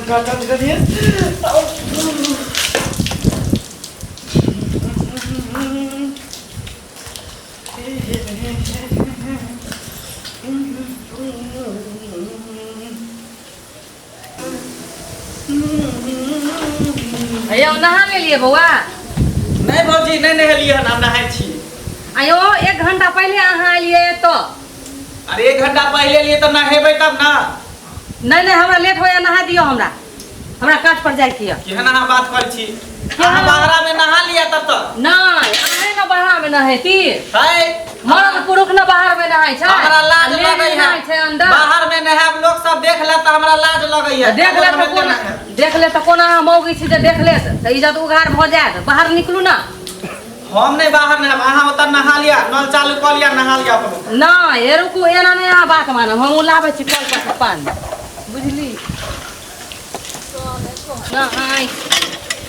Cotton करिए अयो नहा लेलिए बउआ नहीं भौजी नहीं नहलिए हम नहाय छी। अयो 1 घंटा पहले अहाँ एलिए तो अरे 1 घंटा पहले लिए तो नहेबै तब ना। नहीं हमरा लेट होया नहा दियो हमरा काट पर जाय किया केहन अहाँ बात कर छी। अहाँ बाहरा में नहा लिया तब तो नहीं अहे न बाहर में नहेती है मर्द पुरुष न बाहर में नहाय छै हमरा लाज लगै है अंदर बाहर में नहाब लोग सब देख ले त हमरा लाज लगै है देख ले त कोना मौगी छी जे देख ले त इज्जत उघार भ जात बाहर निकलू ना। हम नहीं बाहर नहाब अहाँ ओत नहा लिया नल चालू कर लिया नहा लिया अपन ना ए रुकू एना नहीं अहाँ बात मानब हम लाबै छी कल पर पानी बुझली नहाय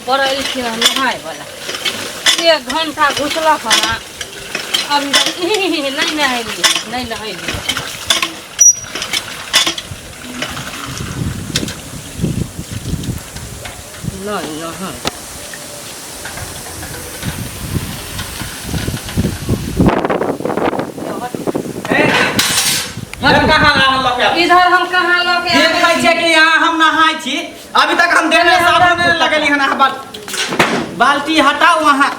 पड़ल छी नहाय वाला 1 घंटा घुसलक हना अभी नहीं नहेलिए नहीं नहेलिए नहीं नहाय इधर हम कहाँ लगे देखै छै कि यहाँ हम नहाय छी अभी तक हम देने साबुन नहीं लगेली हन बाल्टी हटाओ वहाँ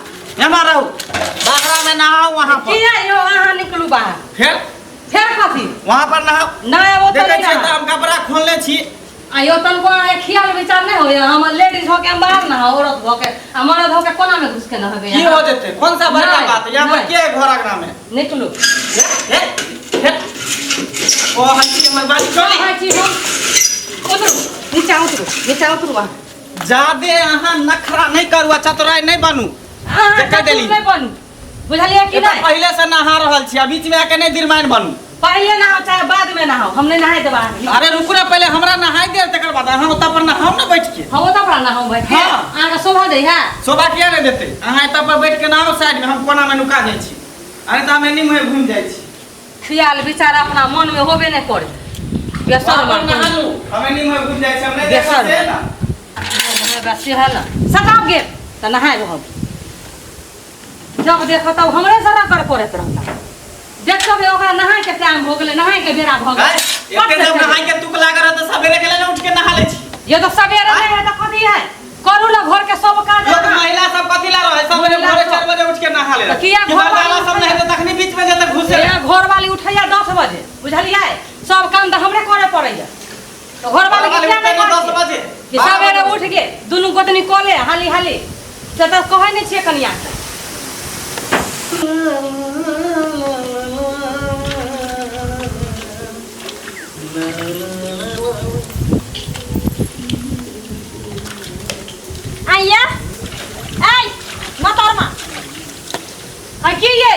एना रहू बाहरा में नहाओ वहाँ पर किया यो अहाँ निकलू बाहर फिर कथी वहाँ पर नहाओ नहीं वो तो देखै नहीं छियै रहा। त हम कपड़ा खोलले छी आयो तनको खियाल विचार नहीं होया हम लेडीज होके हम बाहर ना औरत होके मर्द होके कोना में घुस के न होबे की हो जेते कौन सा बड़का बात यहाँ पर के घर अगना में निकलू ओ हल्की हमर बात चली हां जी हम उतरू नीचे उतरू वहां जादे अहाँ नखरा नहीं करू चतुराई नहीं बनू देखै देली नहीं बनू बुझलिए कि नहीं पहले से नहा रहल छी बीच में आके नहीं दिलमान बनू पहले नहाओ चाहे बाद में नहाओ हम नहीं नहाए देबा अरे रुकू ना पहले हमरा नहाई दे तकर बाद हम ओता पर नहाओ ना बैठ के हम ओता पर नहाओ बैठ के हां आगे शोभा दे है शोभा किया नहीं देते अहाँ एता पर बैठ के नहाओ साइड में हम कोना में नुका जाई छी अरे त हम एनी में घूम जाई छी ख्याल विचार अपना मन में होबे नहीं करे बेसर मन नहालू हम एनी में घूम जाई छी हम नहीं देखते ना हमें बस है ना सताओ गे त नहाए रहो जब देखो तब हमरे सारा कर करत रहता देखो बे ओकरा नहाए के टाइम हो गेले नहाए के बेरा भ गेले एते जब नहाई के तुक लाग रहा त सवेरे के ले उठ के नहा ले छी ये तो सवेरे नहीं है तो कथी है करू ना घर के सब काज लोग महिला सब कथी ला रहे सवेरे भोरे 4 बजे उठ के नहा ले किया घर वाला सब नहीं तो तखनी बीच में जते घुसे घर वाली उठैया 10 बजे बुझलिए सब काम तो हमरे करे पड़ैया तो घर वाली क्या नहीं 10 बजे कि सवेरे उठ के दुनु गोतनी कोले हाली हाली से तो कहै नहीं छे कनिया आइया आई मतरमा की ये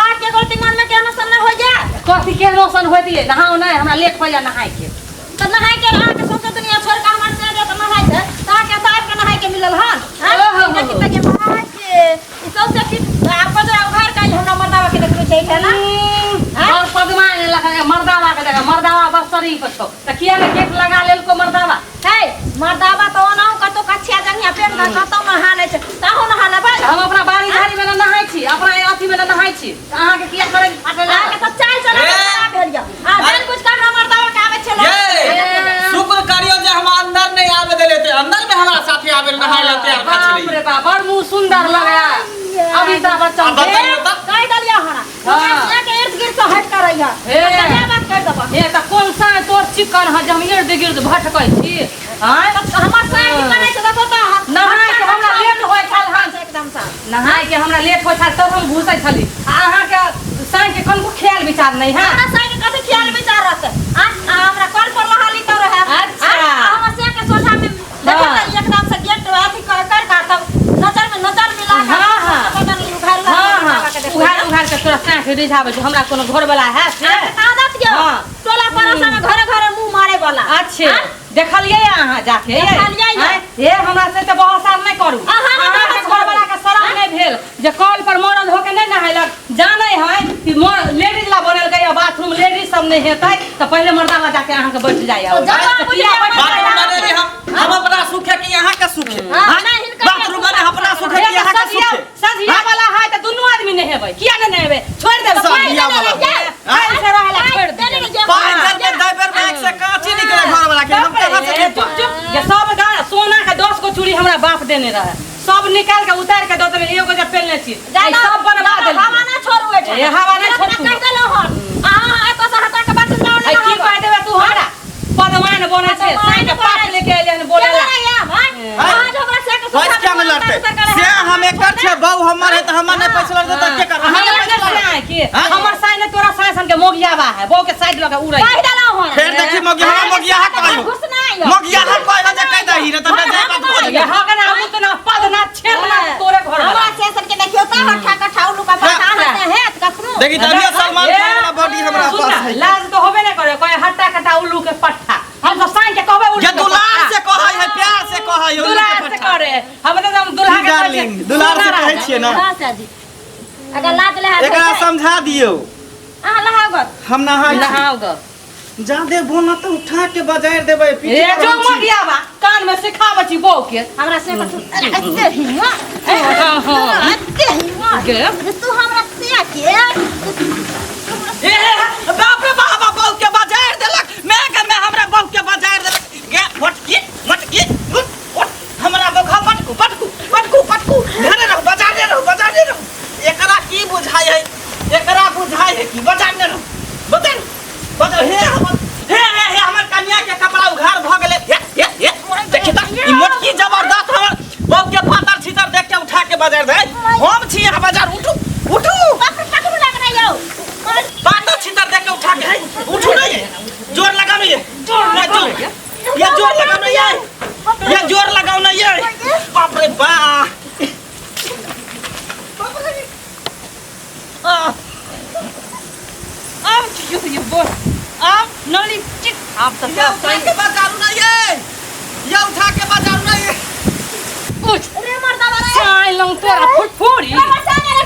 आके गलती मन में केना सन हो जा कथी के रोशन होती है नहाओ नहीं हमरा लेट पया नहाए के त नहाय के आके सोचे दुनिया छोड़ के हमर से त नहाय छै ताके साहब के नहाय के मिलल हन हां कितना के नहाय के ई सब से कि आप जरा उघार का हमरा मर्दावा के देखलु छै है ना और पदमा ने लगा मर्दावा के जगह मर्दावा बस शरीफ तो त किया ने गेट लगा लेल को मर्दावा है मर्दावा तो ना कतो कछिया जंगिया पेट ना कतो नहा ले छै ताहो नहा ले भाई हम अपना बाड़ी झाड़ी में नहाय छी अपना अथी में नहाय छी अहाँ के किया करे फाटे आके तो चाय चला भेलिया आ दिन कुछ काम मर्दावा के आवे छै शुक्र करियो जे हम अंदर नहीं आवे देले थे अंदर में हमारा साथी आवे नहाय लेते हैं बाप रे बाप बड़ मुंह सुंदर लगा अभी तो बच्चा कह दलिया हरा हां के इर्द गिर्द से हट कर रहिया क्या बात कर दबा ये त कौन सा तोर चिकन ह हम इर्द गिर्द भटकै छी हां हमर साइड करे छै देखो त नहाय के हमरा लेट होय छल हां एकदम सा नहाय के हमरा लेट होय छल तब हम घुसै छली अहाँ के साई के कनको ख्याल विचार नहीं है हमरा साइड कथि ख्याल विचार रहते हमरा कॉल पर लहाली तो रहे अच्छा हमर से के सोझा में देखो त एकदम से गेट अथि कर का तब नजर मिला हां हां पता नहीं उघार के तोरा साथ रिझाबै छै हमरा कोनो घर वाला है से आदत के टोला परसा में घरे घरे मुंह मारे वाला अच्छे देखलिए अहाँ जाके देखलिए ये हमरा से त बहुत साल नहीं करू अहाँ के घर वाला के शरम नहीं भेल जे कॉल पर मरद होके नहीं नहायलक जाने है कि लेडीज ला बनल गया या बाथरूम लेडीज सब नहीं हेतै तो पहले मर्दा ला जाके अहाँ के बैठ जाय बाथरूम बने रे हम अपना सुख है कि यहाँ का सुख है बाथरूम बने अपना सुख है कि यहाँ का सुख है सजिया वाला है तो दोनों आदमी नहीं हेबै किया नहीं हेबै छोड़ दे सजिया वाला ऐसे रहला छोड़ दे पाई घर में दाइबर में एक से कांची निकले घर वाला के हम कहां से चुप चुप ये सब सोना के 10 को चूड़ी हमरा बाप देने रहे सब निकाल के उतार के दो तमे एगो जब पहनले छी सब बनवा देली हवा ना छोड़ू एठा ए हवा ना छोड़ू कर देलो हन आ तो से हटा के बात ना आई की कह देबे तू हमरा पदमान बने छे साइन के पास लेके एले बोले आज हमरा से के बस क्या में लड़ते से हम एकर छे बहु हमर है त हमर ने पैसा लड़ देता के कर हमर साइन तोरा साइन के मोगियावा है बहु के साइड लगा उड़ै कह देलो हन फिर देखी मोगिया है कहियो घुस ना आयो मोगिया है कहियो जे कह दही न त जे बात हो ये हा के ना हम तो ना पद ना छेम ना तोरे घर हमरा स्टेशन के देखियो त हठा का ठाउलू का पता है कखनो देखी तबियत सलमान खान वाला बॉडी हमरा पास है लाज तो होबे ना करे कोई हट्टा कटा उल्लू के पट्टा हम तो साइन के कहबे उल्लू ये दुलार से कहै है प्यार से कहै है दुलार से करे हम तो दुल्हा के डार्लिंग दुलार से कहै छियै ना हां साजी अगर लाज ले एकरा समझा दियो आ लहागत हम नहाई नहाओ ग जादे बोला तो उठा के बजाय देबै ए जो मगियावा कान में सिखावे छी बौ के हमरा से अते हिया अते हिया के तू हमरा से के ए बाप रे बाप बौ के बजाय देलक मैं हमरा बौ के बजाय देलक गे मटकी हमरा बखा पटकू घरे रहो बजा दे रहो एकरा की बुझाय है कि बजा दे रहो बता हे हमर कन्या के कपड़ा उघार भ गेले हे देखि त ई मोटकी जबरदस्त हमर बौ के फातर छितर देख के उठा के बाजार दे हम छी यहाँ बाजार उठू बाप रे पकड़ लग रहा यो फातर छितर देख के उठा के उठू नहीं जोर लगाओ नहीं ये जोर लगाओ नहीं ये जोर लगाओ नहीं ये बाप रे बा ये बोल आप नली चिक आप तो क्या उठा के बाजारू नहीं ये उठा के बाजारू नहीं पूछ रे मर्दा वाला साई लंग तोरा फुटफुड़ी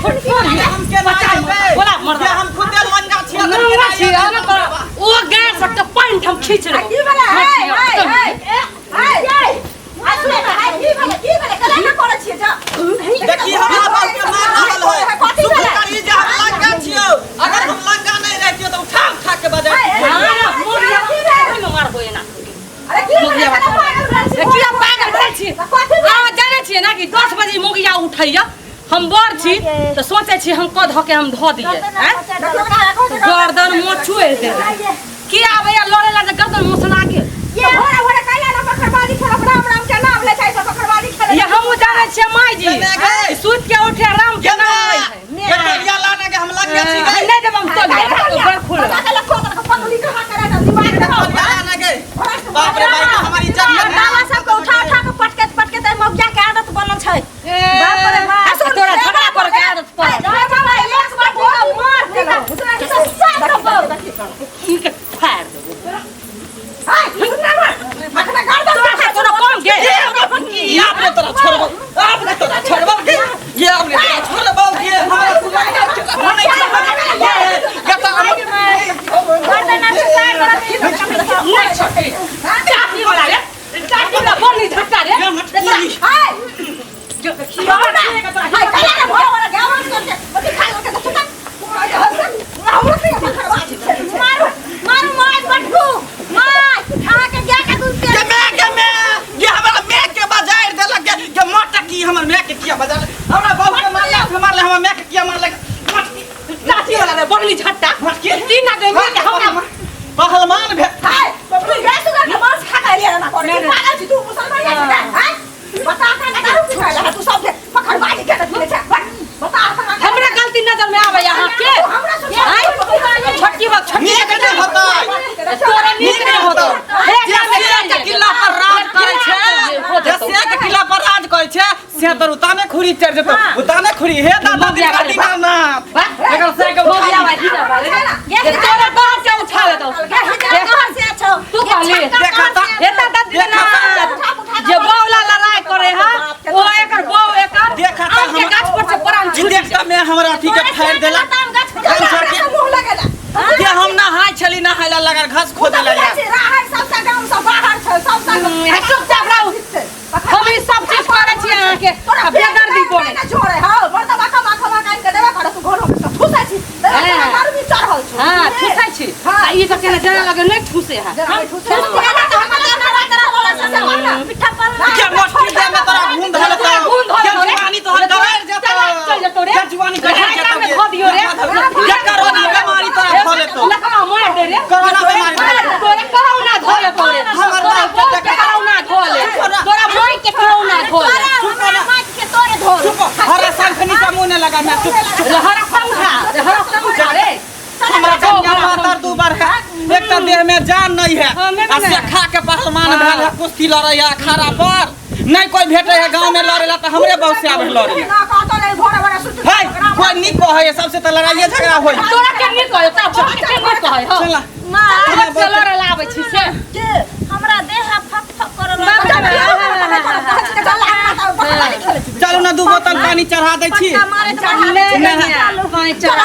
फुटफुड़ी हम के बताए बोला मर्दा हम खुद लंगा छिया लंगा छिया ना तोरा ओ गैस से तो पानी हम खींच रे की वाला हाय की वाला कला ना करे छिए जा देखिए हमरा बाप के मार रहल है सुख करी जे हम लंगा छियो अगर हम लंगा नहीं रहतियो तो उठा के बाजार मार होए ना अरे की किया पागल भेल छी आ जाने छी ना कि 10 बजे मोगिया उठैया हम बड़ छी तो सोचे छी हम क ध के हम ध दिए गर्दन मोछुए दे की आबे लड़े ला गर्दन मोसना के ये भोरे काला ना पखरबाजी खेल राम के नाम ले छै पखरबाजी खेल ये हम जाने छी माई जी सूत के उठे राम के नाम ये तरिया लाने के हम लंगा छी गए नहीं जब हम तो बड़ खुल पगली कहां करे ना दिमाग तरिया लाने के बाप रे भाई हमारी इज्जत दावा सब को उठा के पटके ते मौगिया के आदत बनल छै बाप रे बाप तोरा झगड़ा कर के आदत पर अरे बाबा एक बार मार देला साथ की के फाड़ देबो हाय सुनना मखना गर्दन तोरा कौन के ये आपने तोरा छोड़बो के ये आपने तोरा छोड़बो के हमारा सुना नहीं गर्दन से साइड कर चाटी वाला रे चाटी वाला बोल नहीं झटका रे हाय जो खियाना हाय काला ना भोर वाला गावस करते बती खा के तो सुना मार पटकू मार आ के जा के दूध के मैं ये हमारा मैं के बाजार देलक के मटकी हमर मैं के किया बाजार हमरा बाप के मारले हमर मैं के किया मारले चाटी वाला रे बोल नहीं झटका मटकी तीन ना दे के हमरा पहलवान भे हाय तू गैस का मांस खा के लिया ना करे पागल छी तू मुसलमान है हाय बता का दारू पी रहा है तू सब पखरबाजी के तक ले जा बता हमरा गलती नजर में आवे यहां के हमरा छोटी बात छोटी नीक नहीं होता तोरा नीक नहीं होता जैसे के किला पर राज करे छे जैसे के किला पर राज करे छे से तो उताने खुरी चढ़ जतो उताने खुरी हे दादा दी ना एकर से के मोगिया भाई दीदा भाई ये तोरा बाहर से उठा ले तो घर से अच्छो तू कहली देखा ता एता दादी ना जे बौला लड़ाई करे हा ओ एकर बौ एकर देखा ता के गाछ पर से परान छूट देखता मैं हमरा ठीक है फाड़ देला मुंह लगेला के लगा घास खोदे लगा सबसे गांव सब बाहर छै सबसे चुपचाप रहू हम ई सब चीज करे छी अहाँ के बेदर्दी बोले छोड़े हां बड़का बाका के देबे करे तू घर में ठुसै छी मारू भी चढ़ल छ हां ठुसै छी ई त केना जना लगे नहीं ठुसे है हम ठुसै पिठा पर क्या मस्ती दे में तोरा घूम धल तो क्या जवानी तो हर डर जाता चल जतो रे क्या जवानी कह जाता में धो दियो रे क्या कोरोना बीमारी तोरा खोले तो लकवा मार दे रे कोरोना बीमारी तोरे कोरोना धोले तोरे कोरोना धोले तोरा माई के कोरोना धोले मार के तोरे धो चुप हरा साल खनी का मुंह न लगा मैं चुप हरा पंखा रे हमरा कन्या मातर दू बार है एक त देह में जान नहीं है आ से खा के पहलवान भेल है कुश्ती लड़ै है अखाड़ा पर नहीं कोई भेटे है गांव में लड़ेला त हमरे बहुत से आवे लड़े ना कहतो नहीं घोड़ा बड़ा सुत है कोई नहीं कहे सबसे त लड़ाई झगड़ा होई तोरा के नहीं कहे त के नहीं कहे हो चला मां चलो रे लाबै छी से के हमरा देह फक फक करल चलो ना दू बोतल पानी चढ़ा दै छी पानी चढ़ा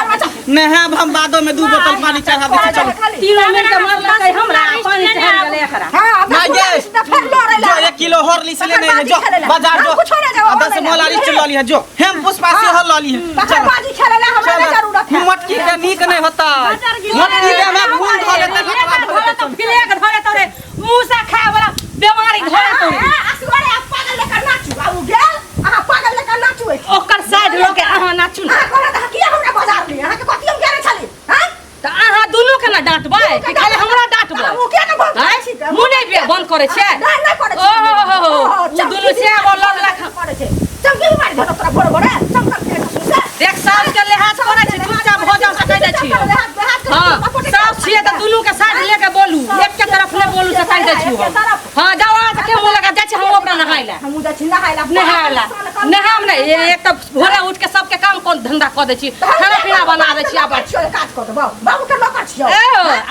नहाब हम बादो में दू बोतल पानी चढ़ा दै छी चलो 3 मिनट के मार लगे हमरा पानी चढ़ा गेले एकरा ना ये जो 1 किलो हॉर्लिक्स लेने है जो बाजार जो 10 मोला लिस्ट ल ली है जो हम पुष्पा से हल ल ली है बाजी खेलेला हमरा जरूरत है मटकी के नीक नहीं होता मटकी के हम भूल धो लेते तो फिले के धरे तोरे मुंह से खाए वाला बीमारी धरे तोरे असगरे पागल लेकर नाचू बाबू गेल आहा पागल लेकर नाचू ओकर साइड लोके अहाँ नाचू ना कोना त किया हमरा बाजार में अहाँ के कथि हम गेल छली हां त अहाँ दुनू के ना डांटबै कि खाली हमरा डांटबै ओ के न बोल छी त मुंह नहीं बंद करे छै नहीं करे छी ओ दुनू से बोलल रख करे छै चमकी मार धर तोरा बड़ बड़ चमक के सुसे देख साल के लिहाज करे छी चुपचाप हो जाओ सकै दै छी हां सब छिए त दुनू के साइड लेके बोलू एक के तरफ ले बोलू सकै दै छी हां जाओ आ के मुंह लगा जाय छी हम ओकरा नहाइला हम जा छी नहाइला नहाम नहीं एक त भोरे उठ के सबके काम कोन धंधा क दै छी खाना पीना बना दै छी आब काज कर दो बाबू के नौकर छियो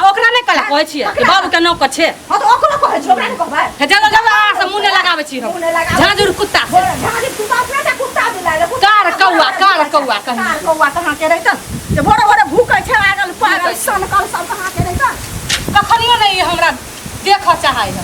ओकरा नहीं कहला कहै छी कि बाबू के नौकर छै हां तो ओकरा कहै छी ओकरा नहीं कहबै चलो चलो आ से मुंह लगाबै छी हम झाजुर कुत्ता से झाजी तू अपना से कुत्ता दिलाले कार कौआ कहीं कार कौआ कहां के रहतन जे बड़े बड़े भूखे छै लागल पागल सन कल सब कहां के रहतन कखनियो नहीं हमरा देख चाहै है